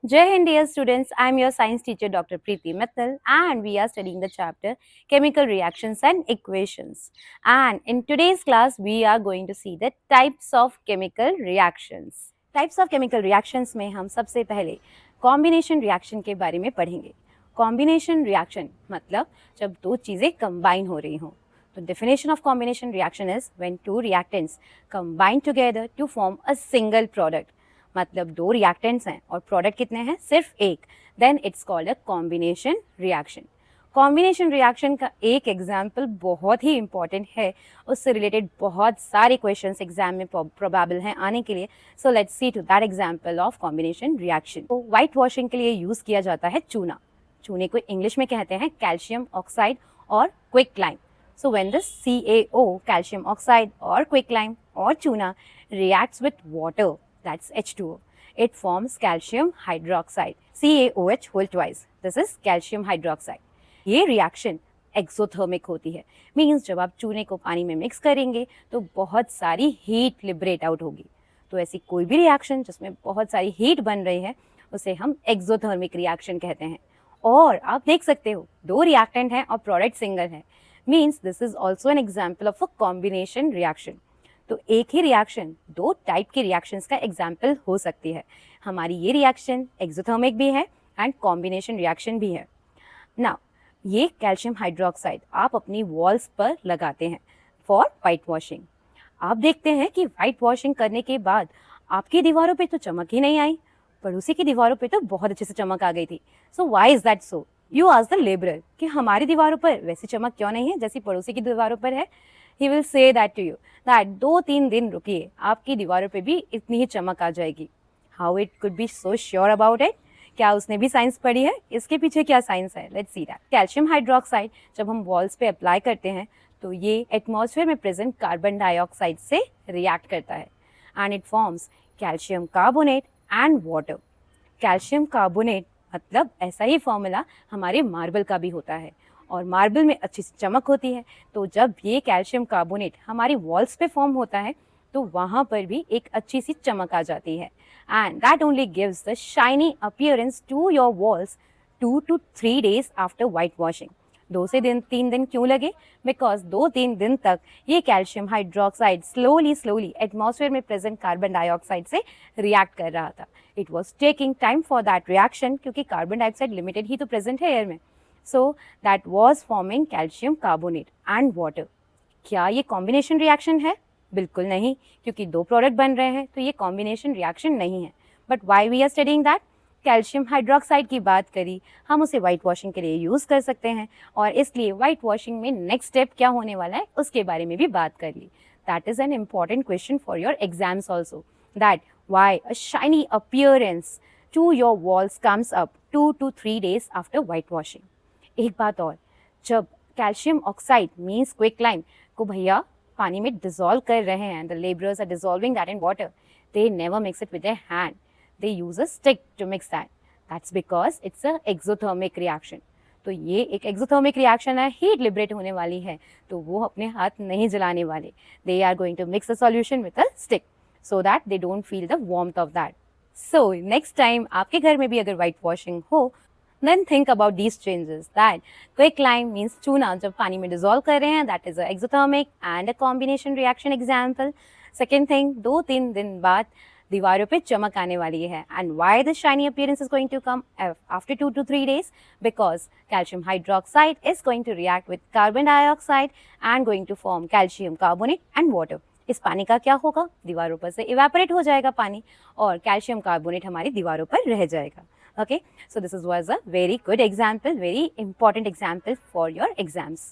Jai Hind, dear students. I am your science teacher, Dr. Preeti Mittal, and we are studying the chapter Chemical Reactions and Equations. And in today's class, we are going to see the types of chemical reactions. Types of chemical reactions में हम सबसे पहले combination reaction के बारे में पढ़ेंगे. Combination reaction मतलब जब दो चीज़ें combine हो रही हों. The definition of combination reaction is when two reactants combine together to form a single product. मतलब दो रिएक्टेंट्स हैं और प्रोडक्ट कितने हैं, सिर्फ एक, then it's called a combination reaction. Combination reaction का एक एग्जाम्पल बहुत ही इंपॉर्टेंट है, उससे रिलेटेड बहुत सारे क्वेश्चंस एग्जाम में प्रोबेबल हैं आने के लिए. So let's see to that example of combination reaction. तो वाइट वॉशिंग के लिए यूज़ किया जाता है चूना. चूने को इंग्लिश में कहते हैं कैल्शियम ऑक्साइड और quick lime. So when this CaO, calcium oxide और क्विक लाइम और चूना reacts with water, that's H2O, it forms calcium hydroxide, CaOH whole twice. This is calcium hydroxide. ये रिएक्शन एक्सोथर्मिक होती है. मीन्स जब आप चूने को पानी में मिक्स करेंगे तो बहुत सारी हीट लिबरेट आउट होगी. तो ऐसी कोई भी रिएक्शन जिसमें बहुत सारी हीट बन रही है उसे हम एक्सोथर्मिक रिएक्शन कहते हैं. और आप देख सकते हो दो रिएक्टेंट हैं और प्रोडक्ट सिंगल है. Means this is also an example of a combination reaction. तो एक ही रिएक्शन दो टाइप के रिएक्शंस का एग्जाम्पल हो सकती है. हमारी ये रिएक्शन एक्सोथर्मिक भी है एंड कॉम्बिनेशन रिएक्शन भी है. नाउ ये कैल्शियम हाइड्रोक्साइड आप अपनी वॉल्स पर लगाते हैं फॉर वाइट वॉशिंग. आप देखते हैं कि वाइट वॉशिंग करने के बाद आपकी दीवारों पे तो चमक ही नहीं आई, पड़ोसी की दीवारों पे तो बहुत अच्छे से चमक आ गई थी. So why is that so? You ask the labourer कि हमारी दीवारों पर वैसी चमक क्यों नहीं है जैसी पड़ोसी की दीवारों पर है. He will say that to you that 2-3 दिन रुकिए, आपकी दीवारों पे भी इतनी ही चमक आ जाएगी. How it could be so sure about it? क्या उसने भी साइंस पढ़ी है? इसके पीछे क्या साइंस है? Let's see that. Calcium hydroxide जब हम वॉल्स पे अप्लाई करते हैं तो ये एटमॉस्फेयर में प्रेजेंट कार्बन डाइऑक्साइड से रिएक्ट करता है and it forms calcium carbonate and water. Calcium carbonate मतलब ऐसा ही फॉर्मूला हमारे मार्बल का भी होता है और मार्बल में अच्छी सी चमक होती है. तो जब ये कैल्शियम कार्बोनेट हमारी वॉल्स पे फॉर्म होता है तो वहाँ पर भी एक अच्छी सी चमक आ जाती है and that only gives the shiny appearance to your walls 2 to 3 days after white washing. 2 से 3 दिन क्यों लगे? बिकॉज 2-3 दिन तक ये कैल्शियम हाइड्रोक्साइड स्लोली एटमॉस्फेयर में प्रेजेंट कार्बन डाइऑक्साइड से रिएक्ट कर रहा था. It was taking time for that reaction क्योंकि कार्बन डाइऑक्साइड लिमिटेड ही तो प्रेजेंट है एयर में. So that was forming calcium carbonate and water. क्या ये कॉम्बिनेशन रिएक्शन है? बिल्कुल नहीं, क्योंकि दो प्रोडक्ट बन रहे हैं तो ये कॉम्बिनेशन रिएक्शन नहीं है. But why we are studying that? Calcium hydroxide की बात करी, हम उसे वाइट वॉशिंग के लिए यूज़ कर सकते हैं और इसलिए वाइट वॉशिंग में नेक्स्ट स्टेप क्या होने वाला है उसके बारे में भी बात कर ली. That is an important question for your exams also, that why a shiny appearance to your walls comes up 2 to 3 days after white washing. एक बात और, जब calcium oxide means quick lime को भैया पानी में डिजोल्व कर रहे हैं, the labourers are dissolving that in water, they never mix it with their hand, they use a stick to mix that. That's because it's a exothermic reaction. तो ये एक एक्सोथर्मिक रिएक्शन है, हीट लिबरेट होने वाली है, तो वो अपने हाथ नहीं जलाने वाले. They are going to mix a solution with a stick so that they don't feel the warmth of that. So next time आपके घर में भी अगर वाइट वॉशिंग हो, then think about these changes, that quick lime means चूना जब पानी में dissolve कर रहे हैं, that is a exothermic and a combination reaction example. Second thing, 2-3 दिन बाद दीवारों पे चमक आने वाली है. And why the shiny appearance is going to come after 2 to 3 days? Because calcium hydroxide is going to react with carbon dioxide and going to form calcium carbonate and water. इस पानी का क्या होगा? दीवारों पर से इवेपोरेट हो जाएगा पानी और कैल्शियम कार्बोनेट हमारी दीवारों पर रह जाएगा. Okay, so this was a very good example, very important example for your exams.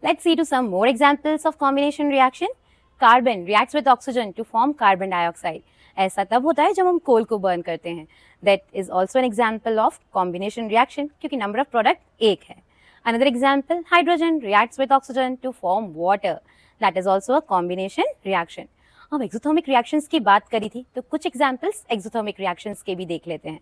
Let's see to some more examples of combination reaction. Carbon reacts with oxygen to form carbon dioxide. ऐसा तब होता है जब हम कोल को burn करते हैं. That is also an example of combination reaction क्योंकि number of product एक है. Another example, hydrogen reacts with oxygen to form water. That is also a combination reaction. अब exothermic reactions की बात करी थी तो कुछ examples exothermic reactions के भी देख लेते हैं.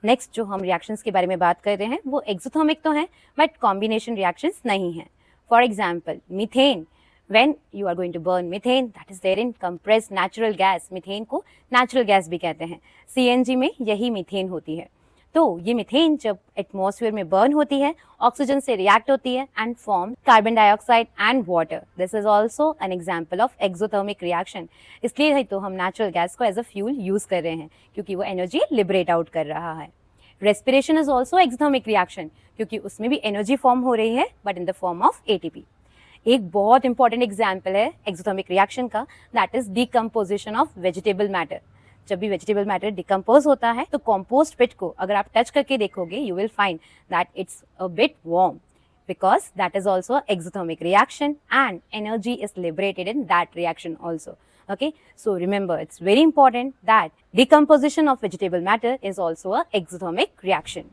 नेक्स्ट जो हम रिएक्शंस के बारे में बात कर रहे हैं वो एक्सोथर्मिक तो हैं बट कॉम्बिनेशन रिएक्शंस नहीं हैं. For example methane, when you are going to burn methane, that is there in compressed natural gas. Methane को नेचुरल गैस भी कहते हैं. CNG में यही मीथेन होती है. तो ये मीथेन जब एटमॉस्फेयर में बर्न होती है, ऑक्सीजन से रिएक्ट होती है and form carbon dioxide and water. This is also an example of exothermic reaction. इसलिए ही तो हम नेचुरल गैस को एज अ फ्यूल यूज कर रहे हैं, क्योंकि वो एनर्जी लिबरेट आउट कर रहा है. Respiration is also exothermic reaction, क्योंकि उसमें भी एनर्जी फॉर्म हो रही है, but in the form of ATP. एक बहुत इंपॉर्टेंट एग्जाम्पल है एक्सोथर्मिक रिएक्शन का, that is decomposition of vegetable matter. जब भी वेजिटेबल मैटर डिकम्पोज होता है तो कॉम्पोस्ट पिट को अगर आप टच करके देखोगे, you will find that it's a bit warm, because that is also exothermic reaction and energy is liberated in that reaction also. Okay, so remember, it's very important that decomposition of vegetable matter is also a exothermic reaction.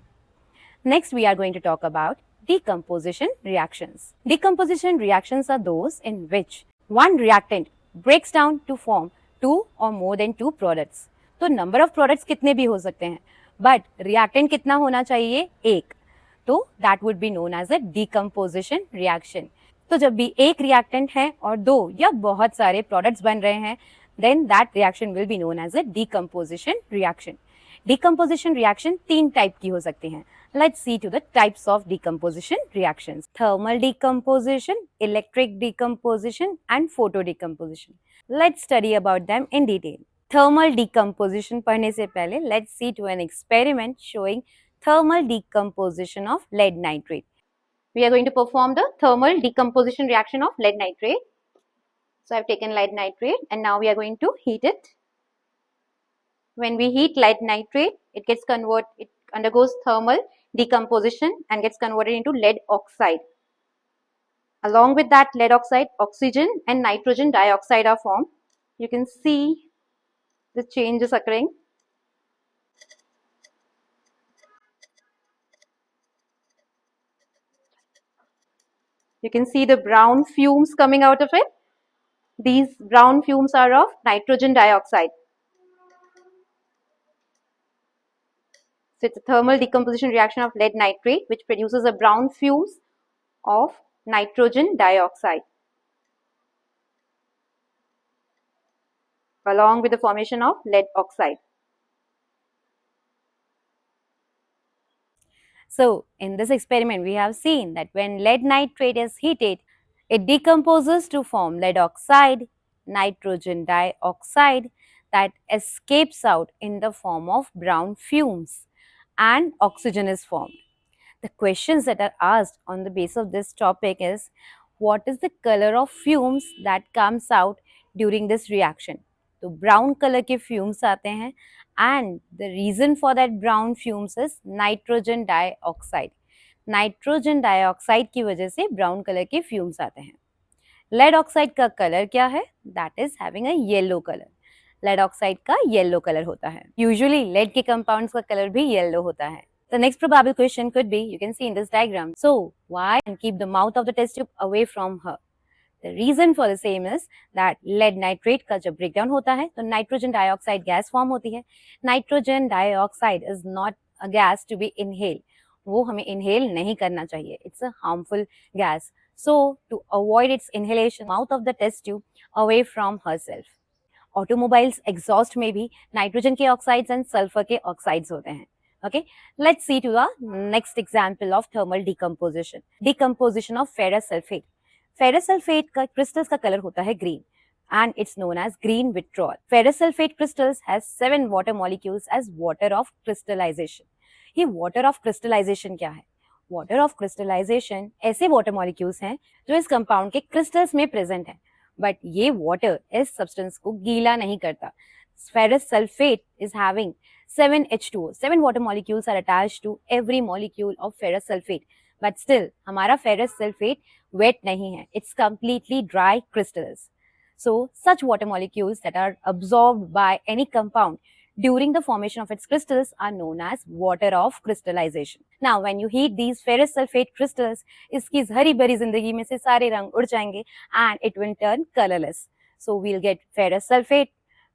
Next, we are going to talk about decomposition reactions. Decomposition reactions are those in which one reactant breaks down to form two or more than two products. तो number of products कितने भी हो सकते हैं, but reactant कितना होना चाहिए? एक. तो that would be known as a decomposition reaction. तो जब भी एक reactant है और दो या बहुत सारे products बन रहे हैं, then that reaction will be known as a decomposition reaction. Decomposition reaction तीन टाइप की हो सकती हैं. Let's see to the types of decomposition reactions. Thermal decomposition, electric decomposition and photo decomposition. Let's study about them in detail. Thermal decomposition पढ़ने से पहले let's see to an experiment showing thermal decomposition of lead nitrate. We are going to perform the thermal decomposition reaction of lead nitrate. So I have taken lead nitrate and now we are going to heat it. When we heat lead nitrate, it undergoes thermal decomposition and gets converted into lead oxide. Along with that lead oxide, oxygen and nitrogen dioxide are formed. You can see the changes occurring. You can see the brown fumes coming out of it. These brown fumes are of nitrogen dioxide. So it's a thermal decomposition reaction of lead nitrate which produces a brown fumes of nitrogen dioxide along with the formation of lead oxide. So in this experiment we have seen that when lead nitrate is heated, it decomposes to form lead oxide, nitrogen dioxide that escapes out in the form of brown fumes, and oxygen is formed. The questions that are asked on the basis of this topic is, what is the color of fumes that comes out during this reaction? तो brown color के fumes आते हैं and the reason for that brown fumes is nitrogen dioxide. Nitrogen dioxide की वजह से brown colour के fumes आते हैं. लेड ऑक्साइड का कलर क्या है? That is having a yellow colour. Lead oxide का येलो कलर होता है. यूजुअली लेड के कंपाउंड्स का कलर भी येलो होता है. The next probable question could be, you can see in this diagram, so why keep the mouth of the test tube away from her? The reason for the same is that lead nitrate का जब breakdown होता है तो nitrogen dioxide gas form होती है. Nitrogen dioxide is not a gas to be inhaled. वो हमें inhale नहीं करना चाहिए. It's a harmful gas. So to avoid its inhalation, mouth of the test tube away from herself. Automobiles exhaust में भी nitrogen के oxides and sulfur के oxides होते हैं. Okay, let's see to the next example of thermal decomposition. Decomposition of ferrous sulfate. Ferrous sulfate का crystals का color होता है green and it's known as green withdrawal. Ferrous sulfate crystals has 7 water molecules as water of crystallization. ये water of crystallization क्या है? Water of crystallization ऐसे water molecules हैं जो इस compound के crystals में present हैं, but ये water इस substance को गीला नहीं करता. Ferrous sulfate is having 7 H2O. 7 water molecules are attached to every molecule of ferrous sulfate. But still, हमारा ferrous sulfate wet नहीं है. It's completely dry crystals. So, such water molecules that are absorbed by any compound during the formation of its crystals are known as water of crystallization. Now, when you heat these ferrous sulfate crystals, इसकी हरी भरी जिंदगी में से सारे रंग उड़ जाएंगे and it will turn colorless. So, we'll get ferrous sulfate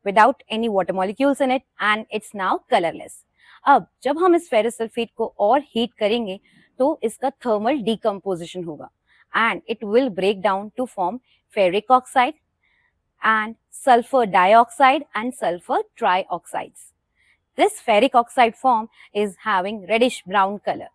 without any water molecules in it and it's now colorless. अब जब हम इस ferrous sulfate को और heat करेंगे तो इसका thermal decomposition होगा and it will break down to form ferric oxide and sulfur dioxide and sulfur trioxides. This ferric oxide form is having reddish brown color.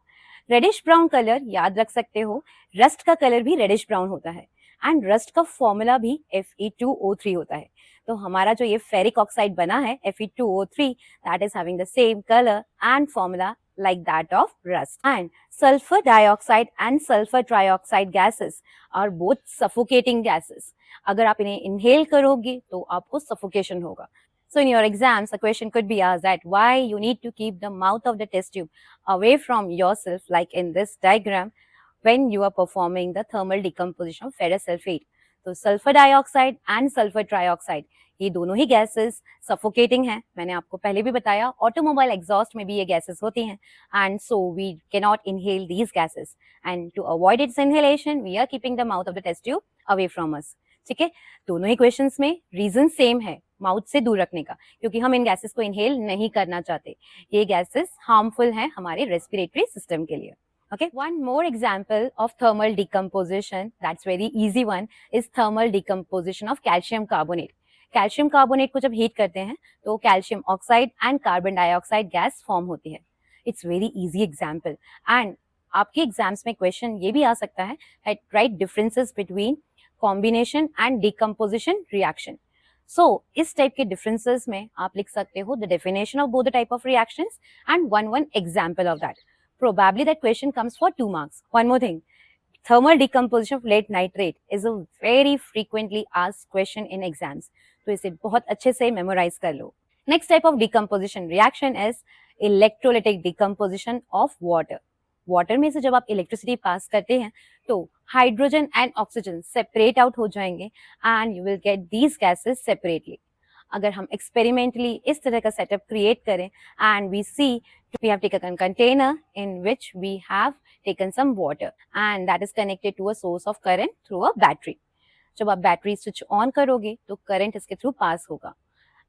Reddish brown colour याद रख सकते हो, रस्ट का colour भी reddish brown होता है and rust का formula भी Fe2O3 होता है। तो हमारा जो ये फेरिक ऑक्साइड बना है Fe2O3, that is having the same colour and formula like that of rust. And sulfur dioxide and sulfur trioxide gases are both suffocating gases. अगर आप इन्हें inhale करोगे तो आपको suffocation होगा. So in your exams, a question could be asked that why you need to keep the mouth of the test tube away from yourself, like in this diagram, when you are performing the thermal decomposition of ferrous sulfate. तो sulphur dioxide and sulphur trioxide ये दोनों ही gases suffocating हैं। मैंने आपको पहले भी बताया, automobile exhaust में भी ये गैसेस होती हैं and so we can not inhale these gases and to avoid its inhalation we are keeping the mouth of the test tube away from us. ठीक है, दोनों ही क्वेश्चंस में रीजन सेम है, माउथ से दूर रखने का, क्योंकि हम इन गैसेस को इनहेल नहीं करना चाहते। ये गैसेस हार्मफुल हैं हमारे रेस्पिरेटरी सिस्टम के लिए। Okay, one more example of thermal decomposition, that's very easy one, is thermal decomposition of calcium carbonate. Calcium carbonate को जब हीट करते हैं तो calcium oxide and carbon dioxide gas form होती है। It's very easy example and आपके exams में question ये भी आ सकता है that write differences between combination and decomposition reaction. So इस टाइप के डिफरेंसेस में आप लिख सकते हो the definition of both the type of reactions and one example of that. Probably that question comes for 2 marks. One more thing, thermal decomposition of lead nitrate is a very frequently asked question in exams. तो इसे बहुत अच्छे से memorize कर लो। Next type of decomposition reaction is electrolytic decomposition of water. Water में से जब आप इलेक्ट्रिसिटी पास करते हैं तो hydrogen and oxygen separate out हो जाएंगे and you will get these gases separately. अगर हम एक्सपेरिमेंटली इस तरह का सेटअप क्रिएट करें and we see we have taken a container in which we have taken some water and that is connected to a source of current through a battery. जब आप battery switch on करोगे तो current इसके through pass होगा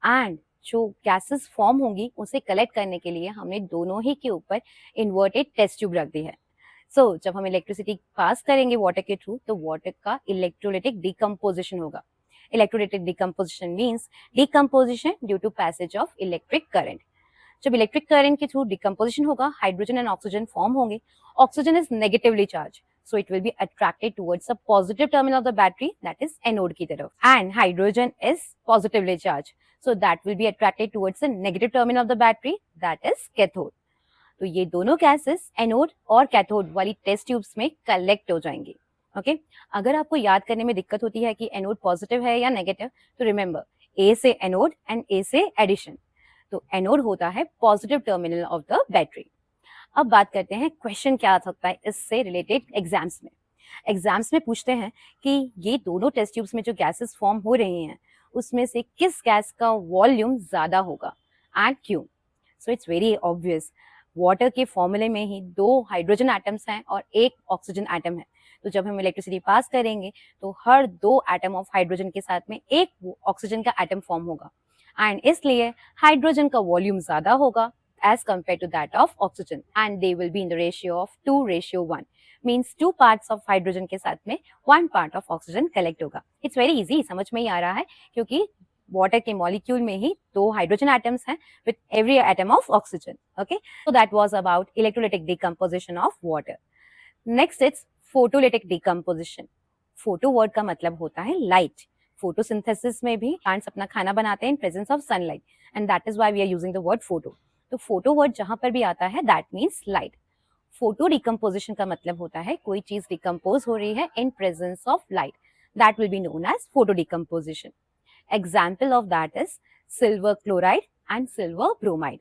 and जो gases form होंगी उसे collect करने के लिए हमने दोनों ही के ऊपर इन्वर्टेड टेस्ट ट्यूब रख दी है। सो जब हम इलेक्ट्रिसिटी पास करेंगे वाटर के थ्रू तो वाटर का इलेक्ट्रोलिटिक डिकम्पोजिशन होगा। Electrolytic decomposition means decomposition due to passage of electric current. जब इलेक्ट्रिक करंट के थ्रू डिकम्पोजिशन होगा हाइड्रोजन एंड ऑक्सीजन फॉर्म होंगे। Oxygen is negatively charge so it will be attracted towards the positive terminal of the battery, that is anode की तरफ, and hydrogen is positively charged so that will be attracted towards the negative terminal of the battery, that is cathode. तो ये दोनों gases anode और cathode वाली test tubes में collect हो जाएंगे। ओके, अगर आपको याद करने में दिक्कत होती है कि एनोड पॉजिटिव है या नेगेटिव तो रिमेंबर ए से एनोड एंड ए से एडिशन। तो एनोड होता है positive terminal of the battery. अब बात करते हैं क्वेश्चन क्या आ सकता है इससे रिलेटेड एग्जाम्स में। एग्जाम्स में पूछते हैं कि ये दोनों टेस्ट ट्यूब्स में जो गैसेस फॉर्म हो रही हैं उसमें से किस गैस का वॉल्यूम ज़्यादा होगा एंड क्यों। So it's very obvious, water के फॉर्मूले में ही 2 हाइड्रोजन एटम्स हैं और 1 ऑक्सीजन एटम है। तो जब हम इलेक्ट्रिसिटी पास करेंगे तो हर 2 एटम ऑफ हाइड्रोजन के साथ में 1 ऑक्सीजन का एटम फॉर्म होगा एंड इसलिए हाइड्रोजन का वॉल्यूम ज़्यादा होगा as compared to that of oxygen and they will be in the ratio of 2:1 means 2 parts of hydrogen के साथ में 1 part of oxygen collect होगा। It's very easy, समझ में ही आ रहा है क्योंकि वाटर के मॉलिक्यूल में ही 2 हाइड्रोजन एटम्स हैं with every atom of oxygen. Okay, so that was about electrolytic decomposition of water. Next it's photolytic decomposition. Photo word का मतलब होता है light. Photosynthesis में भी plants अपना खाना बनाते हैं in presence of sunlight and that is why we are using the word photo. तो फोटो वर्ड जहां पर भी आता है that means light. Photo decomposition का मतलब होता है कोई चीज डिकम्पोज हो रही है in presence of light, that will be known as photo decomposition. Example of that is silver chloride and silver bromide.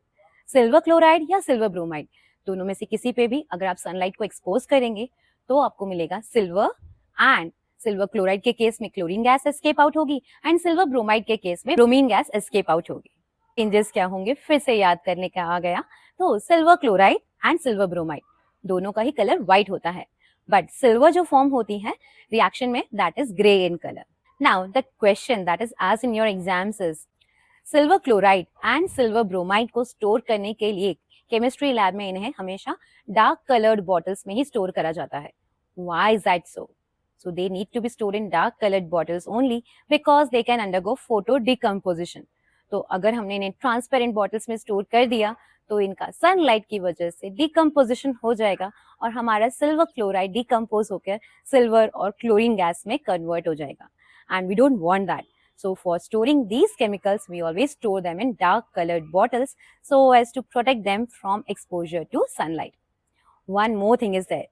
Silver chloride या सिल्वर ब्रोमाइड दोनों में से किसी पे भी अगर आप सनलाइट को एक्सपोज करेंगे तो आपको मिलेगा सिल्वर एंड सिल्वर क्लोराइड के केस में क्लोरीन गैस एस्केप आउट होगी एंड सिल्वर ब्रोमाइड के केस में ब्रोमीन गैस एस्केप आउट होगी। चेंजेस क्या होंगे फिर से याद करने का आ गया, तो silver chloride and silver bromide दोनों का ही कलर व्हाइट होता है बट सिल्वर जो फॉर्म होती है रिएक्शन में that is grey in colour. Now the question that is asked in your exams is silver chloride and silver bromide को store करने के लिए केमिस्ट्री लैब में इन्हें हमेशा डार्क कलर्ड बॉटल्स में ही स्टोर करा जाता है। Why is that so? So they need to be stored in dark colored bottles only because they can undergo photo decomposition. तो अगर हमने इन्हें ट्रांसपेरेंट बॉटल्स में स्टोर कर दिया तो इनका सनलाइट की वजह से डिकम्पोजिशन हो जाएगा और हमारा सिल्वर क्लोराइड डिकम्पोज होकर सिल्वर और क्लोरीन गैस में कन्वर्ट हो जाएगा, and we don't want that. So for storing these chemicals, we always store them in dark colored bottles so as to protect them from exposure to sunlight. One more thing is there.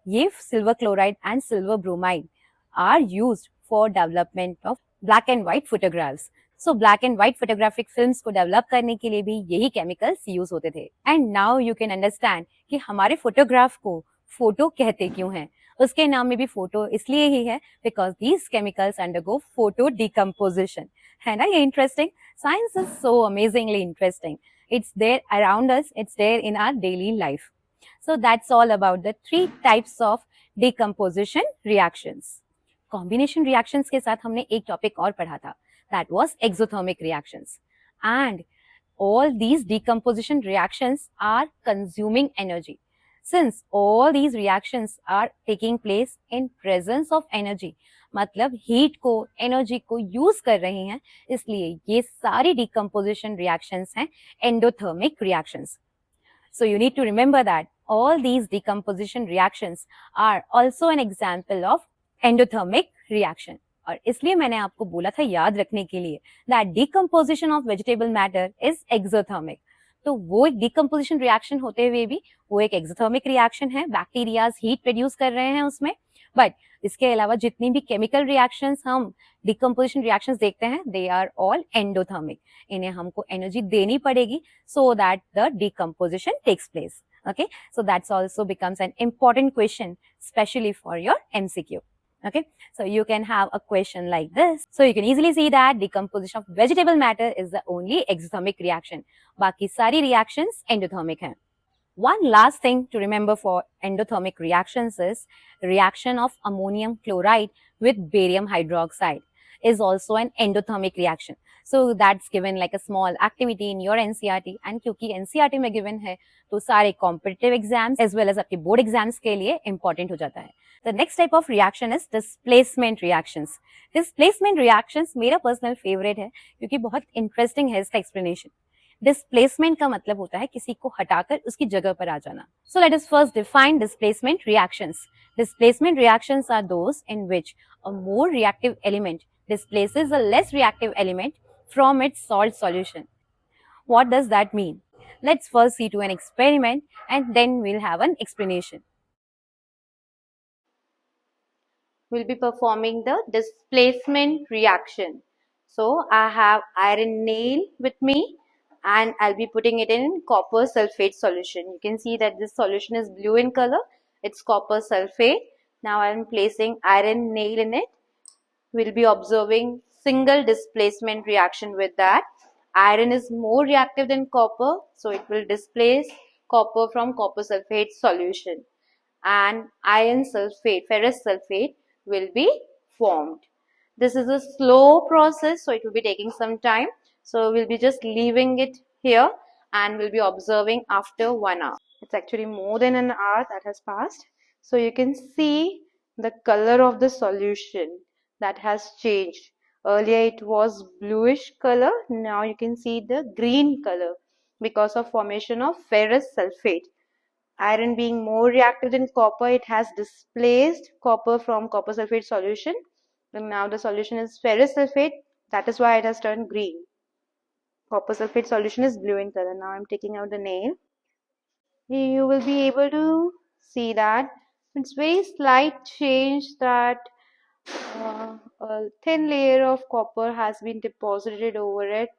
ये silver chloride and silver bromide are used for development of black and white photographs. So black and white photographic films को develop करने के लिए भी यही chemicals use होते थे. And now you can understand कि हमारे photograph को photo कहते क्यों हैं. उसके नाम में भी फोटो इसलिए ही है because these chemicals undergo photo decomposition. है ना ये interesting. Science is so amazingly interesting. It's there around us, it's there in our daily life. So that's all about the 3 types of decomposition reactions. Combination reactions के साथ हमने एक topic और पढ़ा था, that was exothermic reactions. And all these decomposition reactions are consuming energy. Since all these reactions are taking place in presence of energy, मतलब heat को energy को use कर रहे हैं, इसलिए ये सारी decomposition reactions हैं endothermic reactions. So you need to remember that all these decomposition reactions are also an example of endothermic reaction. और इसलिए मैंने आपको बोला था याद रखने के लिए that decomposition of vegetable matter is exothermic. तो वो एक डिकम्पोजिशन रिएक्शन होते हुए भी वो एक एक्सोथर्मिक रिएक्शन है. बैक्टीरियाज हीट प्रोड्यूस कर रहे हैं उसमें. बट इसके अलावा जितनी भी केमिकल रिएक्शंस हम डिकम्पोजिशन रिएक्शंस देखते हैं दे आर ऑल एंडोथर्मिक. इन्हें हमको एनर्जी देनी पड़ेगी so that the decomposition takes place. Okay, so that's also becomes an important question especially for your MCQ. Okay, so you can have a question like this. So you can easily see that decomposition of vegetable matter is the only exothermic reaction. बाकी सारी reactions endothermic हैं. One last thing to remember for endothermic reactions is reaction of ammonium chloride with barium hydroxide is also an endothermic reaction. So that's given like a small activity in your NCERT, and क्योंकि NCERT में given है तो सारे competitive exams as well as आपके board exams के लिए important हो जाता है. The next type of reaction is displacement reactions. Displacement reactions मेरा personal favorite है क्योंकि बहुत interesting है इसका explanation. Displacement का मतलब होता है किसी को हटाकर उसकी जगह पर आ जाना. So let us first define displacement reactions. Displacement reactions are those in which a more reactive element displaces a less reactive element from its salt solution. What does that mean? Let's first see to an experiment and then we'll have an explanation. We'll be performing the displacement reaction. So I have iron nail with me and I'll be putting it in copper sulfate solution. You can see that this solution is blue in color. It's copper sulfate. Now I'm placing iron nail in it. We'll be observing single displacement reaction with that. Iron is more reactive than copper, so it will displace copper from copper sulfate solution. And iron sulfate, ferrous sulfate will be formed. This is a slow process, so it will be taking some time. So we'll be just leaving it here and we'll be observing after 1 hour. It's actually more than an hour that has passed. So you can see the color of the solution that has changed. Earlier it was bluish color. Now you can see the green color because of formation of ferrous sulfate. Iron being more reactive than copper, it has displaced copper from copper sulfate solution. And now the solution is ferrous sulfate. That is why it has turned green. Copper sulfate solution is blue in color. Now I'm taking out the nail. You will be able to see that it's very slight change that a thin layer of copper has been deposited over it.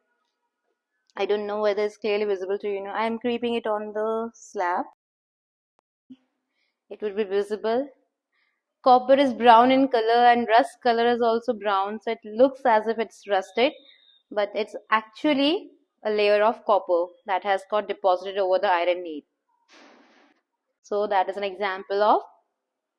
I don't know whether it's clearly visible to you now. I'm creeping it on the slab. It will be visible. Copper is brown in color and rust color is also brown, so it looks as if it's rusted, but it's actually a layer of copper that has got deposited over the iron nail. So that is an example of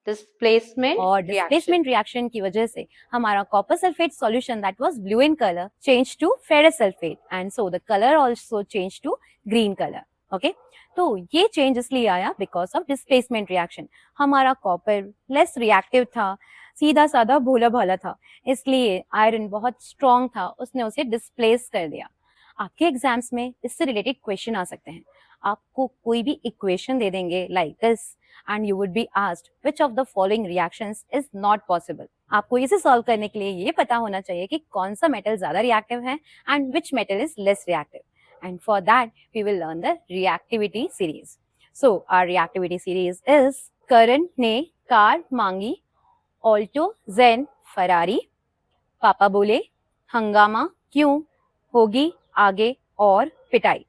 displacement और displacement reaction की वजह से हमारा copper sulfate solution that was blue in color changed to ferrous sulfate, and so the color also changed to green color. Okay, तो ये change इसलिए आया because of displacement reaction. हमारा copper less reactive था, सीधा साधा भोला भाला था, इसलिए iron बहुत strong था, उसने उसे displace कर दिया. आपके एग्जाम्स में इससे रिलेटेड क्वेश्चन आ सकते हैं। आपको कोई भी इक्वेशन दे देंगे like this and you would be asked which of the following reactions is not possible. आपको इसे सॉल्व करने के लिए ये पता होना चाहिए कि कौन सा मेटल ज्यादा रिएक्टिव है and which metal is less reactive, and for that we will learn the reactivity series. So our reactivity series is Karan ने कार मांगी, ऑल्टो जेन फरारी, पापा बोले हंगामा क्यों, होगी आगे और पिटाई.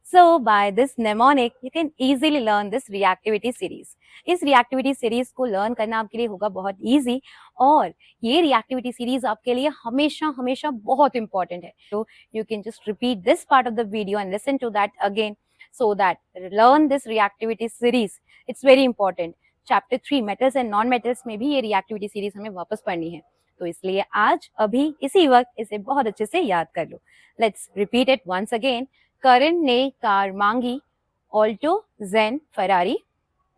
So by this mnemonic you can easily learn this reactivity series. इस reactivity series को learn करना आपके लिए होगा बहुत easy और ये reactivity series आपके लिए हमेशा हमेशा बहुत important है. So you can just repeat this part of the video and listen to that again so that learn this reactivity series. It's very important. Chapter 3 metals and non-metals में भी ये reactivity series हमें वापस पढ़नी है. तो इसलिए आज अभी इसी वक्त इसे बहुत अच्छे से याद कर लो. Let's repeat it once again. करण ने कार मांगी, ऑल्टो जेन फरारी,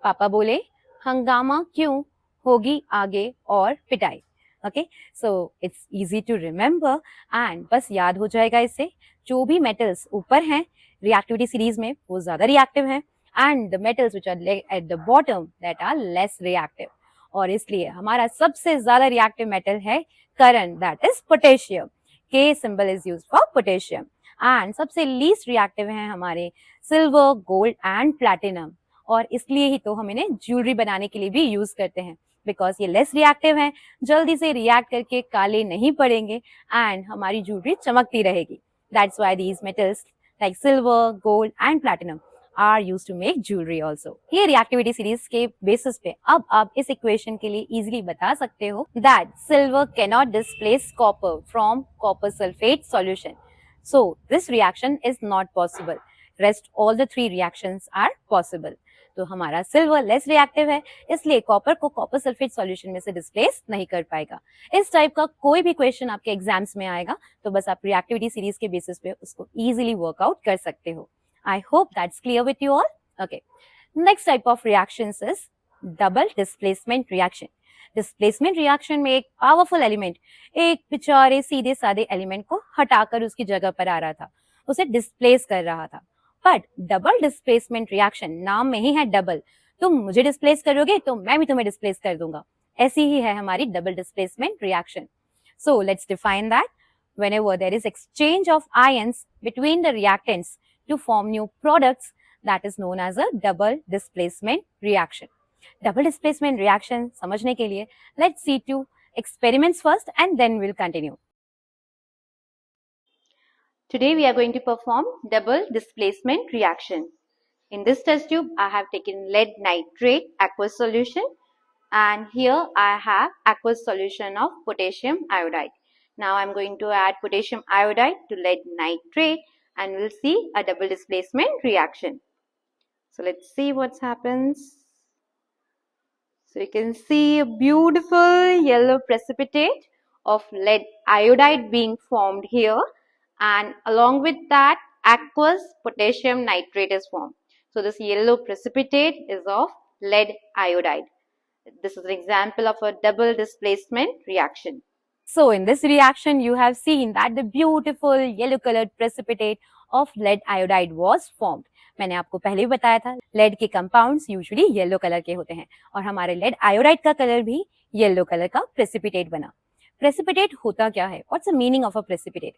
पापा बोले हंगामा क्यों, होगी आगे और पिटाई. Okay, so it's easy to remember and बस याद हो जाएगा इससे. जो भी मेटल्स ऊपर हैं रिएक्टिविटी सीरीज में वो ज्यादा रिएक्टिव हैं and the metals which are at the bottom that are less reactive. और इसलिए हमारा सबसे ज्यादा रिएक्टिव मेटल है करण, that is potassium. K symbol is used for potassium. And सबसे लीस्ट रिएक्टिव हैं हमारे सिल्वर, गोल्ड एंड प्लैटिनम. और इसलिए ही तो हम इन्हें ज्वेलरी बनाने के लिए भी यूज करते हैं बिकॉज ये लेस रिएक्टिव हैं, जल्दी से रिएक्ट करके काले नहीं पड़ेंगे एंड हमारी ज्वेलरी चमकती रहेगी. That's why these metals like silver, gold and platinum are used to make jewellery also. ये रिएक्टिविटी सीरीज के बेसिस पे अब आप इस इक्वेशन के लिए इजिली बता सकते हो that silver cannot displace copper from copper sulphate solution. So this reaction is not possible. Rest all the three reactions are possible. तो हमारा सिल्वर लेस रिएक्टिव है इसलिए कॉपर को कॉपर सल्फेट सॉल्यूशन में से डिस्प्लेस नहीं कर पाएगा. इस टाइप का कोई भी क्वेश्चन आपके एग्जाम्स में आएगा तो बस आप रिएक्टिविटी सीरीज के बेसिस पे उसको इजीली वर्कआउट कर सकते हो. I hope that's clear with you all. Okay, next type of reactions is double displacement reaction. Displacement reaction में एक पावरफुल एलिमेंट एक बेचारे सीधे साधे एलिमेंट को हटाकर उसकी जगह पर आ रहा था, उसे डिस्प्लेस कर रहा था. बट डबल डिस्प्लेसमेंट रिएक्शन नाम में ही है डबल. तुम मुझे डिस्प्लेस करोगे तो मैं भी तुम्हें डिस्प्लेस कर दूंगा. ऐसी ही है हमारी double displacement reaction. So let's define that. Whenever there is exchange of ions between the reactants to form new products, that is known as a double displacement reaction. Double displacement reaction समझने के लिए let's see two experiments first and then we'll continue. Today we are going to perform double displacement reaction. In this test tube I have taken lead nitrate aqueous solution and here I have aqueous solution of potassium iodide. Now I am going to add potassium iodide to lead nitrate and we'll see a double displacement reaction. So let's see what happens. So you can see a beautiful yellow precipitate of lead iodide being formed here, and along with that aqueous potassium nitrate is formed. So this yellow precipitate is of lead iodide. This is an example of a double displacement reaction. So in this reaction you have seen that the beautiful yellow colored precipitate of lead iodide was formed. मैंने आपको पहले भी बताया था lead के compounds usually yellow colour के होते हैं और हमारे लेड आयोडाइड का कलर भी येलो कलर का प्रेसिपिटेट बना. प्रेसिपिटेट होता क्या है? What's the meaning of a precipitate?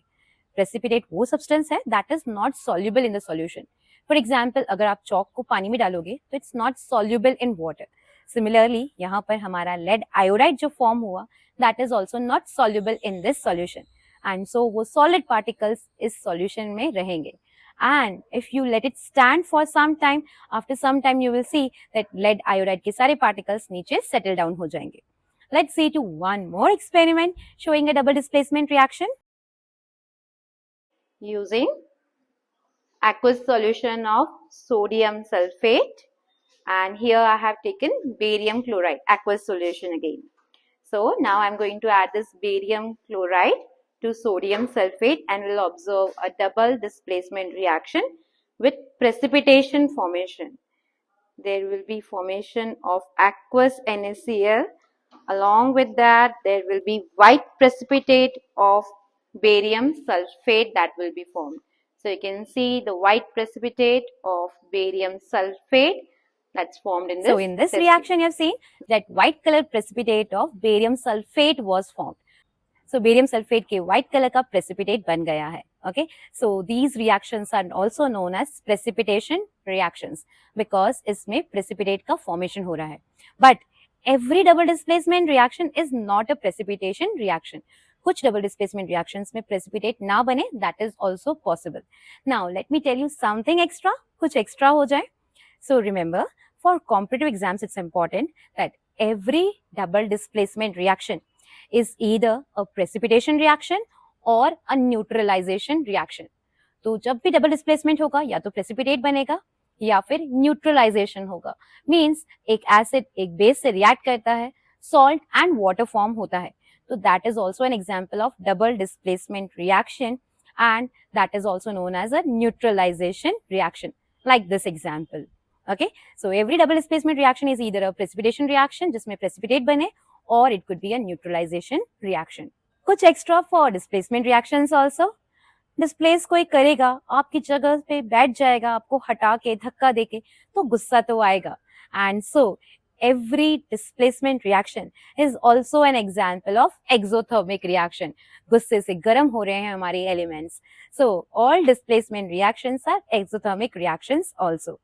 Precipitate वो सब्सटेंस है that is not soluble in the solution. For example अगर आप चॉक को पानी में डालोगे तो it's not soluble in water. Similarly यहाँ पर हमारा लेड आयोडाइड जो फॉर्म हुआ that is also not soluble in this solution and so वो सॉलिड पार्टिकल्स इस सॉल्यूशन में रहेंगे. And if you let it stand for some time, after some time you will see that lead iodide के सारे particles नीचे settle down हो जाएंगे. Let's see to one more experiment showing a double displacement reaction. Using aqueous solution of sodium sulfate and here I have taken barium chloride, aqueous solution again. So now I am going to add this barium chloride to sodium sulfate and will observe a double displacement reaction with precipitation formation. There will be formation of aqueous NaCl. Along with that there will be white precipitate of barium sulfate that will be formed. So you can see the white precipitate of barium sulfate that's formed in this. So in this reaction, you have seen that white color precipitate of barium sulfate was formed. So barium sulfate के white color का precipitate बन गया है. Okay, so these reactions are also known as precipitation reactions because इसमें precipitate का formation हो रहा है. But every double displacement reaction is not a precipitation reaction. कुछ double displacement reactions में precipitate ना बने, that is also possible. Now let me tell you something extra, कुछ extra हो जाए. So remember, for competitive exams, it's important that every double displacement reaction is either a precipitation reaction or a neutralization reaction. तो जब भी double displacement होगा या तो precipitate बनेगा या फिर न्यूट्रलाइजेशन होगा. मींस एक एसिड एक बेस से रिएक्ट करता है, सॉल्ट एंड वाटर फॉर्म होता है. तो that is also an example of double displacement reaction and that is also known as a neutralization reaction, like this example. Okay, so every double displacement reaction is either a precipitation reaction जिसमें precipitate बने or it could be a neutralization reaction. कुछ extra for displacement reactions also. Displace कोई करेगा, आपकी जगह पे बैठ जाएगा, आपको हटा के धक्का देके, तो गुस्सा तो आएगा. And so every displacement reaction is also an example of exothermic reaction. गुस्से से गर्म हो रहे हैं हमारे elements. So all displacement reactions are exothermic reactions also.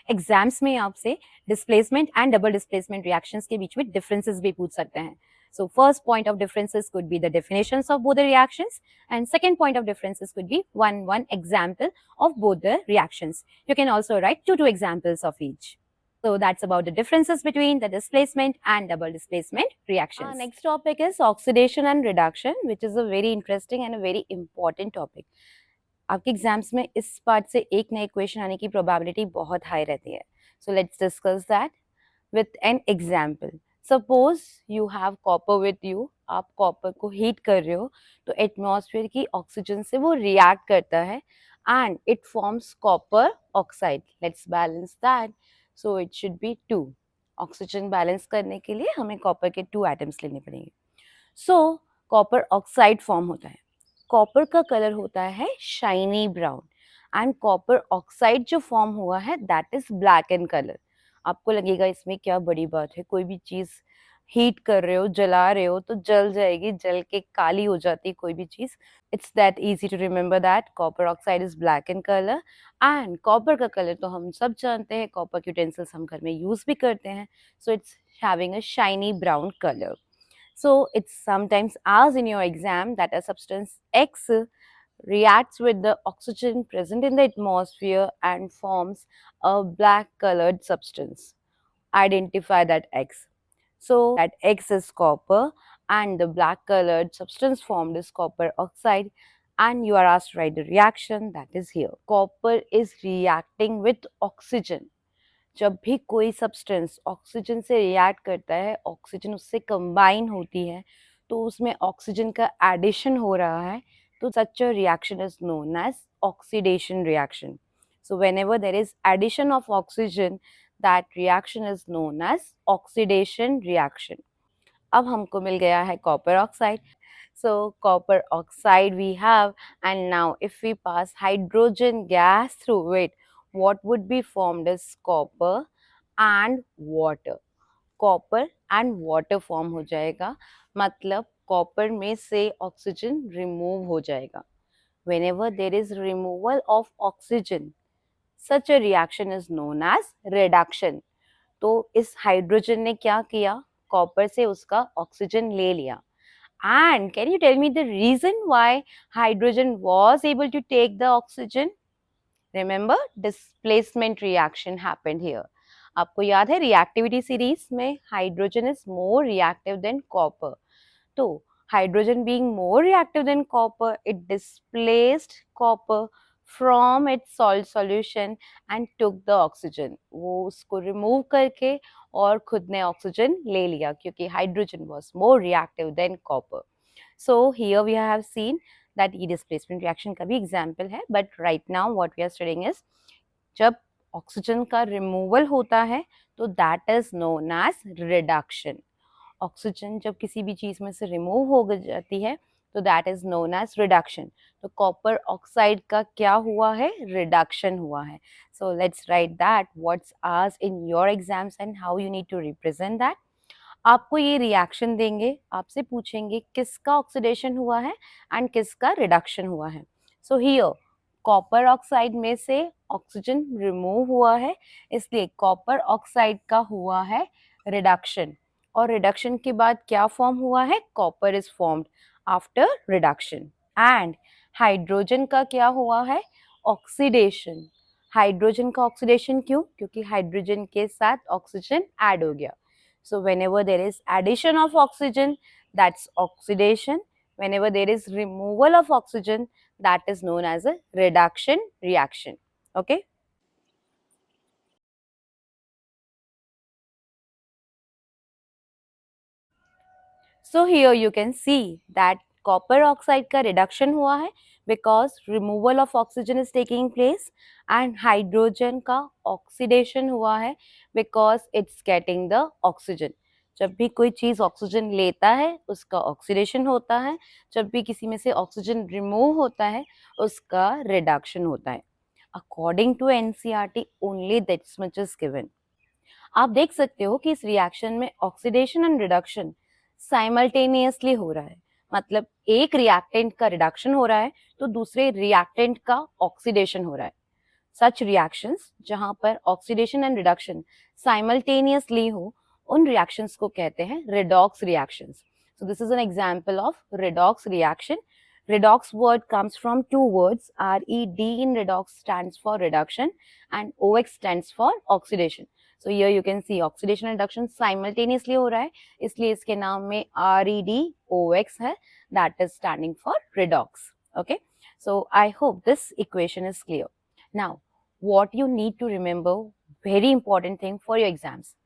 Exams में आपसे displacement and double displacement reactions के बीच में डिफरेंसेस भी पूछ सकते हैं. So first point of differences could be the definitions of both the reactions and second point of differences could be one example of both the reactions. You can also write two examples of each. So that's about the differences between the displacement and double displacement reactions. Our next topic is oxidation and reduction, which is a very interesting and a very important topic. आपके exams में इस part से एक नए question आने की probability बहुत high रहती है. So let's discuss that with an example. Suppose you have copper with you, आप कॉपर को हीट कर रहे हो तो एटमॉस्फेयर की ऑक्सीजन से वो रिएक्ट करता है and it forms copper oxide. Let's balance that. So it should be 2. Oxygen balance करने के लिए हमें कॉपर के 2 एटम्स लेने पड़ेंगे. सो कॉपर ऑक्साइड फॉर्म होता है. कॉपर का कलर होता है shiny brown and copper oxide जो फॉर्म हुआ है that is black in colour. आपको लगेगा इसमें क्या बड़ी बात है, कोई भी चीज हीट कर रहे हो, जला रहे हो तो जल जाएगी, जल के काली हो जाती है कोई भी चीज. It's that easy to remember that copper oxide is black in colour. And copper का कलर तो हम सब जानते हैं, कॉपर के यूटेंसिल्स हम घर में यूज भी करते हैं. So it's having a shiny brown colour. So it's sometimes asked in your exam that a substance X reacts with the oxygen present in the atmosphere and forms a black colored substance. Identify that X. So that X is copper and the black colored substance formed is copper oxide, and you are asked to write the reaction that is here. Copper is reacting with oxygen. जब भी कोई substance oxygen से react करता है, oxygen उससे combine होती है, तो उसमें ऑक्सीजन का एडिशन हो रहा है, तो such a reaction is known as oxidation reaction. So whenever there is addition of oxygen, that reaction is known as oxidation reaction. अब हमको मिल गया है copper oxide. So copper oxide we have, and now if we pass hydrogen gas through it, what would be formed is copper and water. Copper and water form हो जाएगा, मतलब copper में से oxygen remove हो जाएगा. Whenever there is removal of oxygen, such a reaction is known as reduction. तो इस hydrogen ने क्या किया, कॉपर से उसका ऑक्सीजन ले लिया. And can you tell me the reason why hydrogen was able to take the oxygen? Remember, displacement reaction happened here. आपको याद है reactivity series में hydrogen is more reactive than copper. तो hydrogen being more reactive than copper, it displaced copper from its salt solution and took the oxygen. वो उसको remove करके और खुद ने ऑक्सीजन ले लिया क्योंकि hydrogen was more reactive than copper. So here we have seen that ये displacement reaction का भी example है, but right now what we are studying is जब ऑक्सीजन का removal होता है तो that is known as reduction. Oxygen जब किसी भी चीज में से रिमूव हो जाती है तो that is known as reduction. तो कॉपर ऑक्साइड का क्या हुआ है, रिडक्शन हुआ है। So let's write that what's asked in your exams and how you need to represent that. आपको ये रिएक्शन देंगे, आपसे पूछेंगे किसका ऑक्सीडेशन हुआ है एंड किसका रिडक्शन हुआ है। सो हियर कॉपर ऑक्साइड में से ऑक्सीजन रिमूव हुआ है, इसलिए कॉपर ऑक्साइड का हुआ है रिडक्शन। और रिडक्शन के बाद क्या फॉर्म हुआ है, copper is formed after reduction. And hydrogen का क्या हुआ है, ऑक्सीडेशन। हाइड्रोजन का ऑक्सीडेशन क्यों, क्योंकि हाइड्रोजन के साथ ऑक्सीजन ऐड हो गया। So whenever there is addition of oxygen, that's oxidation. Whenever there is removal of oxygen, that is known as a reduction reaction. Okay. So here you can see that copper oxide का reduction हुआ है because removal of oxygen is taking place, and hydrogen का oxidation हुआ है because it's getting the oxygen. जब भी कोई चीज ऑक्सीजन लेता है उसका ऑक्सीडेशन होता है, जब भी किसी में से ऑक्सीजन रिमूव होता है उसका रिडक्शन होता है। According to NCERT only that's much is given. आप देख सकते हो कि इस रिएक्शन में ऑक्सीडेशन एंड रिडक्शन साइमल्टेनियसली हो रहा है। मतलब एक रिएक्टेंट का रिडक्शन हो रहा है तो दूसरे रिएक्टेंट का ऑक्सीडेशन हो रहा है। सच रिएक्शंस जहां पर ऑक्सीडेशन एंड रिडक्शन साइमल्टेनियसली हो, उन रिएक्शंस को कहते हैं redox reactions. So this is an example of redox reaction. Redox word comes from two words. RED in redox stands for reduction and OX stands for oxidation. So here you can see oxidation and reduction simultaneously हो रहा है, इसलिए इसके नाम में REDOX है, that is standing for redox. Okay, so I hope this equation is clear. Now what you need to remember, very important thing for your exams.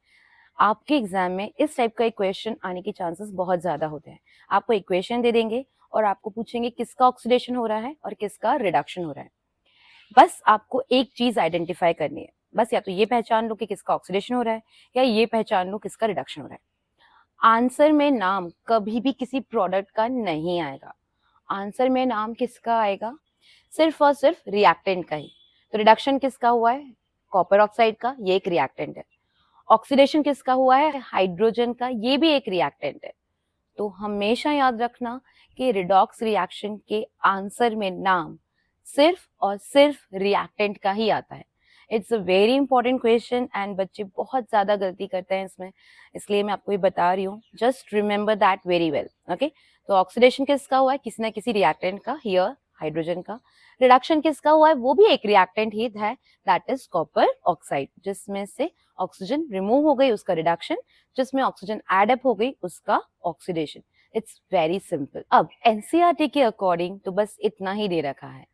आपके exam में इस टाइप का इक्वेशन आने के चांसेस बहुत ज्यादा होते हैं। आपको इक्वेशन दे देंगे और आपको पूछेंगे किसका ऑक्सीडेशन हो रहा है और किसका रिडक्शन हो रहा है। बस आपको एक चीज आइडेंटिफाई करनी है, बस या तो ये पहचान लो कि किसका ऑक्सीडेशन हो रहा है या ये पहचान लो किसका रिडक्शन हो रहा है। आंसर में नाम कभी भी किसी प्रोडक्ट का नहीं आएगा। आंसर में नाम किसका आएगा, सिर्फ और सिर्फ रिएक्टेंट का ही। तो रिडक्शन किसका हुआ है, कॉपर ऑक्साइड का, ये एक रिएक्टेंट है। ऑक्सीडेशन किसका हुआ है, हाइड्रोजन का, ये भी एक रिएक्टेंट है। तो हमेशा याद रखना कि रिडॉक्स रिएक्शन के आंसर में नाम सिर्फ और सिर्फ रिएक्टेंट का ही आता है। It's a very important question and बच्चे बहुत ज्यादा गलती करते हैं इसमें, इसलिए मैं आपको ये बता रही हूँ। Just remember that very well. Okay, तो ऑक्सीडेशन किसका हुआ है, किसी ना किसी रिएक्टेंट का, हियर हाइड्रोजन का। रिडक्शन किसका हुआ है, वो भी एक रिएक्टेंट ही है, दैट इज कॉपर ऑक्साइड, जिसमें से ऑक्सीजन रिमूव हो गई उसका रिडक्शन, जिसमें ऑक्सीजन एड अप हो गई उसका ऑक्सीडेशन। It's very simple. अब एनसीईआरटी के अकॉर्डिंग तो बस इतना ही दे रखा है।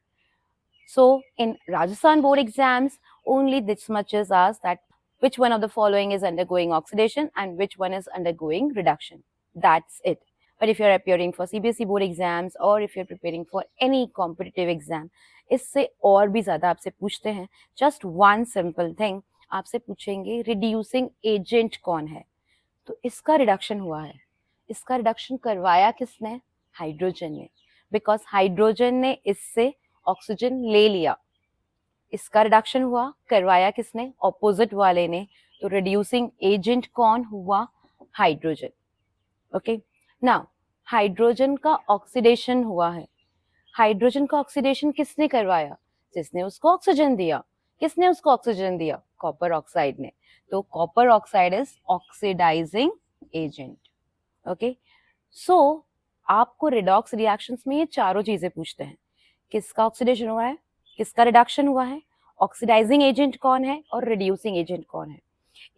So in Rajasthan board exams, only this much is asked, that which one of the following is undergoing oxidation and which one is undergoing reduction. That's it. But if you're appearing for CBSE board exams or if you're preparing for any competitive exam, इससे और भी ज्यादा आपसे पूछते हैं। Just one simple thing, आपसे पूछेंगे reducing agent कौन है। तो इसका रिडक्शन हुआ है, इसका रिडक्शन करवाया किसने, हाइड्रोजन ने, बिकॉज हाइड्रोजन ने इससे ऑक्सीजन ले लिया। इसका रिडक्शन हुआ, करवाया किसने, ऑपोजिट वाले ने। तो रिड्यूसिंग एजेंट कौन हुआ, हाइड्रोजन। ओके, नाउ हाइड्रोजन का ऑक्सीडेशन हुआ है। हाइड्रोजन का ऑक्सीडेशन किसने करवाया, जिसने उसको ऑक्सीजन दिया। किसने उसको ऑक्सीजन दिया, कॉपर ऑक्साइड ने। तो copper oxide is oxidising agent. Okay, so आपको रिडॉक्स रिएक्शंस में ये चारों चीजें पूछते हैं, किसका ऑक्सीडेशन हुआ है, किसका रिडक्शन हुआ है, ऑक्सीडाइजिंग एजेंट कौन है और रिड्यूसिंग एजेंट कौन है।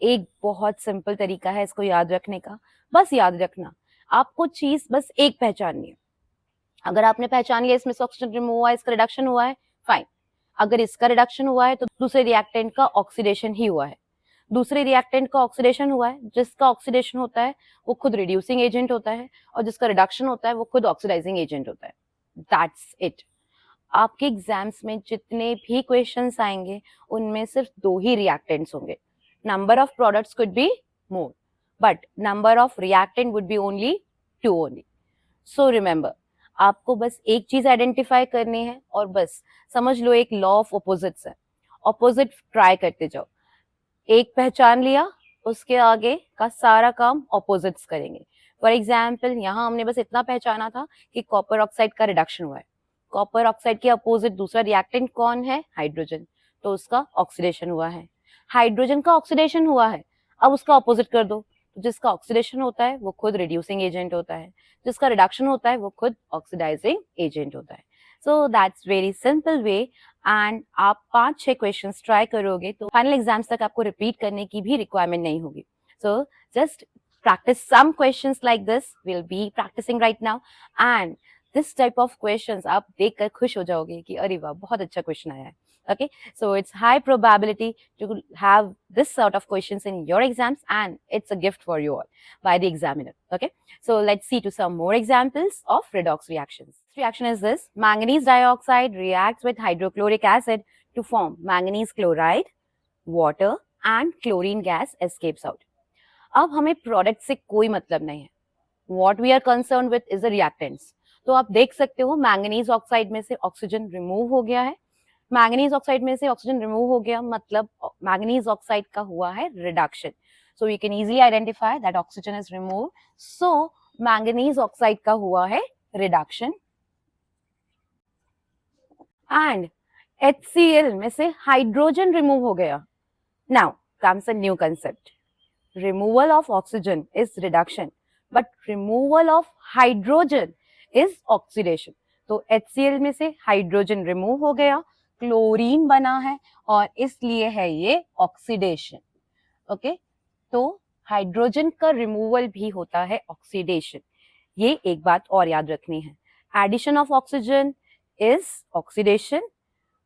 एक बहुत सिंपल तरीका है इसको याद रखने का, बस याद रखना, आपको चीज बस एक पहचाननी है। अगर आपने पहचान लिया इसमें से ऑक्सीजन रिमूव हुआ है, इसका रिडक्शन हुआ है, फाइन। अगर इसका रिडक्शन हुआ है तो दूसरे रिएक्टेंट का ऑक्सीडेशन ही हुआ है। दूसरे रिएक्टेंट का ऑक्सीडेशन हुआ है, जिसका ऑक्सीडेशन होता है वो खुद रिड्यूसिंग एजेंट होता है और जिसका रिडक्शन होता है वो खुद ऑक्सीडाइजिंग एजेंट होता है। That's it. आपके एग्जाम्स में जितने भी क्वेश्चंस आएंगे उनमें सिर्फ दो ही रिएक्टेंट्स होंगे। Number of products could be more, but number of reactant would be only two only. So remember, आपको बस एक चीज आइडेंटिफाई करनी है और बस समझ लो एक लॉ ऑफ ऑपोजिट्स है, ऑपोजिट ट्राई करते जाओ। एक पहचान लिया, उसके आगे का सारा काम ऑपोजिट्स करेंगे। फॉर एग्जाम्पल यहाँ हमने बस इतना पहचाना था कि कॉपर ऑक्साइड का रिडक्शन हुआ है। कॉपर ऑक्साइड के अपोजिट दूसरा रिएक्टेंट कौन है? हाइड्रोजन, तो उसका ऑक्सीडेशन हुआ है। हाइड्रोजन का ऑक्सीडेशन हुआ है, अब उसका ऑपोजिट कर दो, तो जिसका ऑक्सीडेशन होता है वो खुद रिड्यूसिंग एजेंट होता है, जिसका रिडक्शन होता है वो खुद ऑक्सीडाइजिंग एजेंट होता है। So that's very simple way. And आप 5-6 क्वेश्चंस ट्राई करोगे तो फाइनल एग्जाम्स तक आपको रिपीट करने की भी रिक्वायरमेंट नहीं होगी। So just practice some questions like this, will be practising right now. And this type of questions आप देखकर खुश हो जाओगे कि अरे वाह बहुत अच्छा क्वेश्चन आया है। Okay, so it's high probability to have this sort of questions in your exams, and it's a gift for you all by the examiner. Okay, so let's see to some more examples of redox reactions. This reaction is this: manganese dioxide reacts with hydrochloric acid to form manganese chloride, water, and chlorine gas escapes out. अब हमें product से कोई मतलब नहीं है, what we are concerned with is the reactants. तो आप देख सकते हो मैंगनीज ऑक्साइड में से ऑक्सीजन रिमूव हो गया है। मैंगनीज ऑक्साइड में से ऑक्सीजन रिमूव हो गया मतलब मैंगनीज ऑक्साइड का हुआ है reduction. So you can easily identify that oxygen is remove, so manganese oxide का हुआ है रिडक्शन। एंड HCl में से हाइड्रोजन रिमूव हो गया। Now comes a new concept, removal of oxygen is reduction but removal of hydrogen is oxidation. तो HCl में से हाइड्रोजन रिमूव हो गया, क्लोरीन बना है और इसलिए है ये ऑक्सीडेशन। ओके, तो हाइड्रोजन का रिमूवल भी होता है ऑक्सीडेशन। ये एक बात और याद रखनी है, addition of oxygen is oxidation,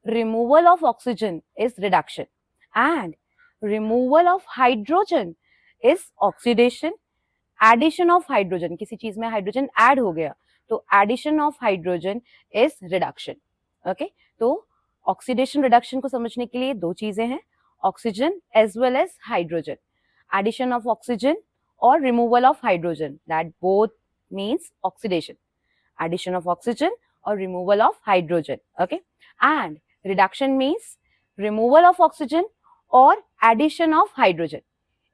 removal of oxygen is reduction, and removal of hydrogen is oxidation. Addition of hydrogen, किसी चीज में हाइड्रोजन ऐड हो गया तो addition of hydrogen is reduction. Okay, तो ऑक्सीडेशन रिडक्शन को समझने के लिए दो चीजें हैं, oxygen as well as hydrogen. Addition of oxygen और removal of hydrogen, that both means oxidation. Addition of oxygen और removal of hydrogen. Okay, and reduction means removal of oxygen और एडिशन ऑफ हाइड्रोजन।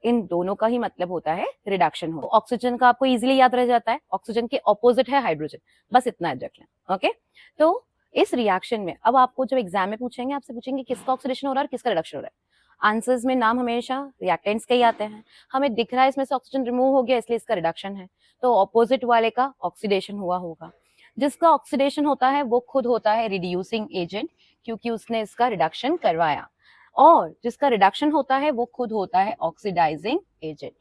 इन दोनों का ही मतलब होता है reduction हो। Oxygen का आपको इजीली याद रह जाता है, ऑक्सीजन के ऑपोजिट है हाइड्रोजन, बस इतना याद रख लें। ओके, तो इस रिएक्शन में अब आपको जब एग्जाम में पूछेंगे, आपसे पूछेंगे किसका ऑक्सीडेशन हो रहा है और किसका रिडक्शन हो रहा है। आंसर्स में नाम हमेशा रिएक्टेंट्स के ही आते हैं। हमें दिख रहा है इसमें से ऑक्सीजन रिमूव हो गया इसलिए इसका रिडक्शन है, तो ऑपोजिट वाले का ऑक्सीडेशन हुआ होगा। जिसका ऑक्सीडेशन होता है वो खुद होता है रिड्यूसिंग एजेंट, क्योंकि उसने इसका रिडक्शन करवाया, और जिसका रिडक्शन होता है वो खुद होता है oxidising agent.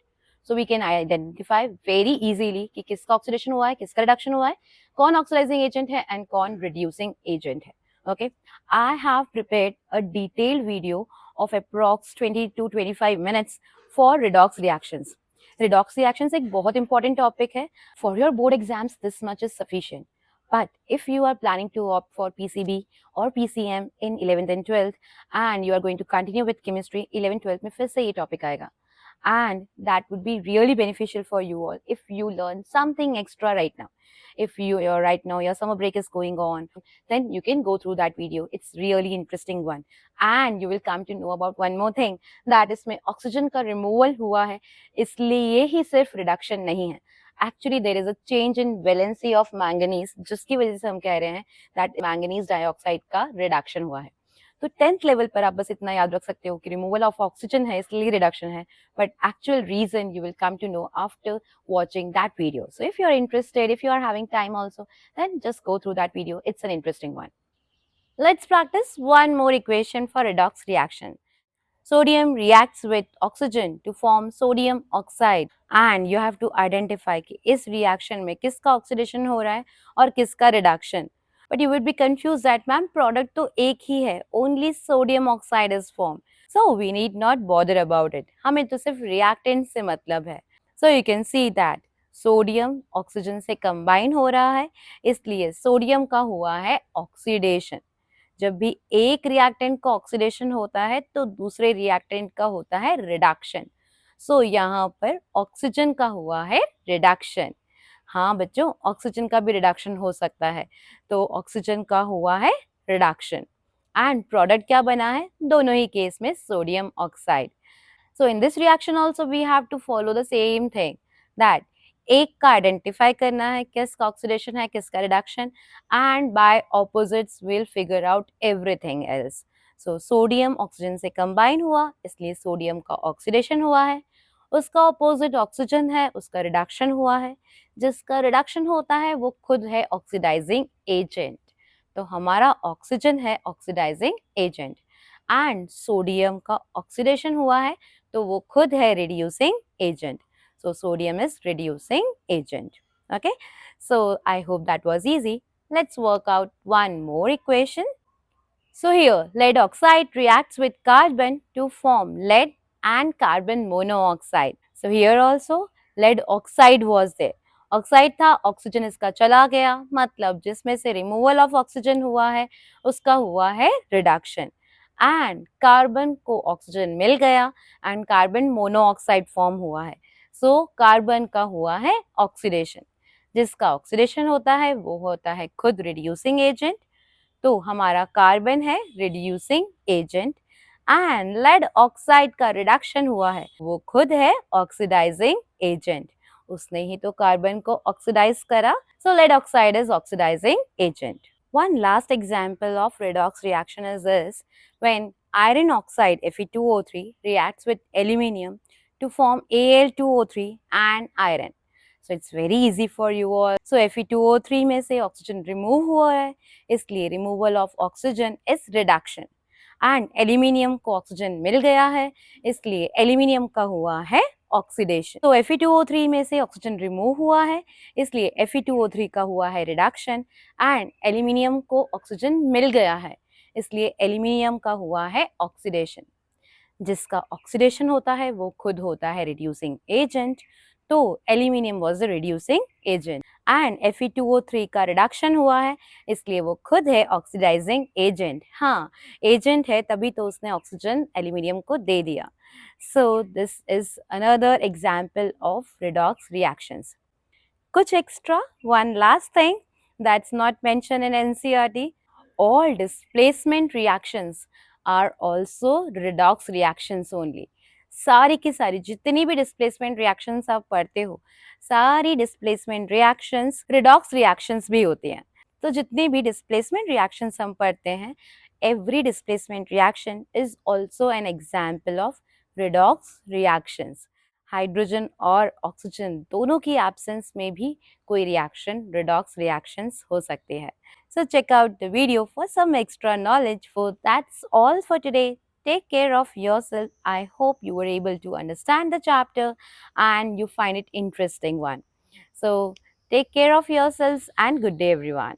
So we can identify very easily कि किसका ऑक्सीडेशन हुआ है, किसका रिडक्शन हुआ है, कौन ऑक्सीडाइजिंग एजेंट है एंड कौन रिड्यूसिंग एजेंट है। Okay, I have prepared a detailed video of approx 20 to 25 minutes for redox reactions. Redox reactions एक बहुत इंपॉर्टेंट टॉपिक है। For your board exams this much is sufficient, but if you are planning to opt for PCB or PCM in 11th and 12th and you are going to continue with chemistry, 11th 12th में फिर से ये topic आएगा, and that would be really beneficial for you all if you learn something extra right now. If you're right now your summer break is going on, then you can go through that video. It's really interesting one, and you will come to know about one more thing, that इसमें oxygen का removal हुआ है इसलिए ही सिर्फ reduction नहीं है, actually there is a change in valency of manganese, जिसकी वजह से हम कह रहे हैं दैट मैंगनीज डाइऑक्साइड का रिडक्शन हुआ है। तो 10th लेवल पर आप बस इतना याद रख सकते हो कि रिमूवल ऑफ ऑक्सीजन है इसलिए रिडक्शन है, but actual reason you will come to know after watching that video. So if you are interested, if you are having time also, then just go through that video. It's an interesting one. Let's practice one more equation for redox reaction. Sodium reacts with oxygen to form sodium oxide, and you have to identify कि इस reaction में किसका oxidation हो रहा है और किसका reduction. But you would be confused that ma'am product तो एक ही है, only sodium oxide is formed. So we need not bother about it. हमें तो सिर्फ reactant से मतलब है. So you can see that sodium oxygen से combine हो रहा है, इसलिए sodium का हुआ है oxidation. जब भी एक रिएक्टेंट का ऑक्सीडेशन होता है तो दूसरे रिएक्टेंट का होता है रिडक्शन। सो यहाँ पर ऑक्सीजन का हुआ है रिडक्शन, हाँ बच्चों, ऑक्सीजन का भी रिडक्शन हो सकता है, तो ऑक्सीजन का हुआ है रिडक्शन एंड प्रोडक्ट क्या बना है, दोनों ही केस में sodium oxide. So in this reaction also we have to follow the same thing, that एक का आइडेंटिफाई करना है किसका ऑक्सीडेशन है किसका reduction, and by opposites will figure out everything else. So sodium oxygen से कंबाइन हुआ, इसलिए सोडियम का ऑक्सीडेशन हुआ है. उसका ऑपोजिट ऑक्सीजन है, उसका रिडक्शन हुआ है. जिसका रिडक्शन होता है वो खुद है ऑक्सीडाइजिंग एजेंट. तो हमारा ऑक्सीजन है ऑक्सीडाइजिंग एजेंट एंड सोडियम का ऑक्सीडेशन हुआ है, तो वो खुद है reducing agent. So sodium is reducing agent. Okay. So I hope that was easy. Let's work out one more equation. So here lead oxide reacts with carbon to form lead and carbon monoxide. So here also lead oxide was there. Oxide था, oxygen इसका चला गया, मतलब जिसमें से removal of oxygen हुआ है उसका हुआ है रिडक्शन. एंड कार्बन को ऑक्सीजन मिल गया एंड कार्बन मोनोऑक्साइड फॉर्म हुआ है. सो कार्बन का हुआ है ऑक्सीडेशन. जिसका ऑक्सीडेशन होता है वो होता है खुद रिड्यूसिंग एजेंट. तो हमारा कार्बन है reducing agent and lead oxide का रिडक्शन हुआ है, वो खुद है ऑक्सीडाइजिंग एजेंट. उसने ही तो कार्बन को ऑक्सीडाइज करा. So lead oxide is oxidising agent. One last example of redox reaction is this: when iron oxide Fe2O3 reacts with aluminium to form Al2O3 and iron. So it's very easy for you all. So Fe2O3 में से oxygen remove हुआ है, इसलिए removal of oxygen is reduction. And aluminium को oxygen मिल गया है, इसलिए aluminium का हुआ है ऑक्सीडेशन. तो Fe2O3 में से ऑक्सीजन रिमूव हुआ है, इसलिए Fe2O3 का हुआ है रिडक्शन एंड एल्यूमिनियम को ऑक्सीजन मिल गया है, इसलिए एल्यूमिनियम का हुआ है ऑक्सीडेशन. जिसका ऑक्सीडेशन होता है वो खुद होता है रिड्यूसिंग एजेंट. तो aluminium was the reducing agent and Fe2O3 का रिडक्शन हुआ है, इसलिए वो खुद है ऑक्सीडाइजिंग एजेंट. हाँ, एजेंट है तभी तो उसने ऑक्सीजन एल्यूमिनियम को दे दिया. So this is another example of redox reactions. कुछ extra, one last thing that's not mentioned in NCERT: all displacement reactions are also redox reactions only. सारी की सारी जितनी भी डिस्प्लेसमेंट रिएक्शंस आप पढ़ते हो, सारी डिस्प्लेसमेंट रिएक्शंस रिडॉक्स रिएक्शंस भी होती हैं. तो जितनी भी डिस्प्लेसमेंट रिएक्शंस हम पढ़ते हैं, every displacement reaction is also an example of redox reactions. Hydrogen और ऑक्सीजन दोनों की एब्सेंस में भी कोई रिएक्शन रिडॉक्स रिएक्शंस हो सकते हैं. So check out the video for some extra knowledge. For that's all for today. Take care of yourself. I hope you were able to understand the chapter and you find it interesting one. So take care of yourselves and good day everyone.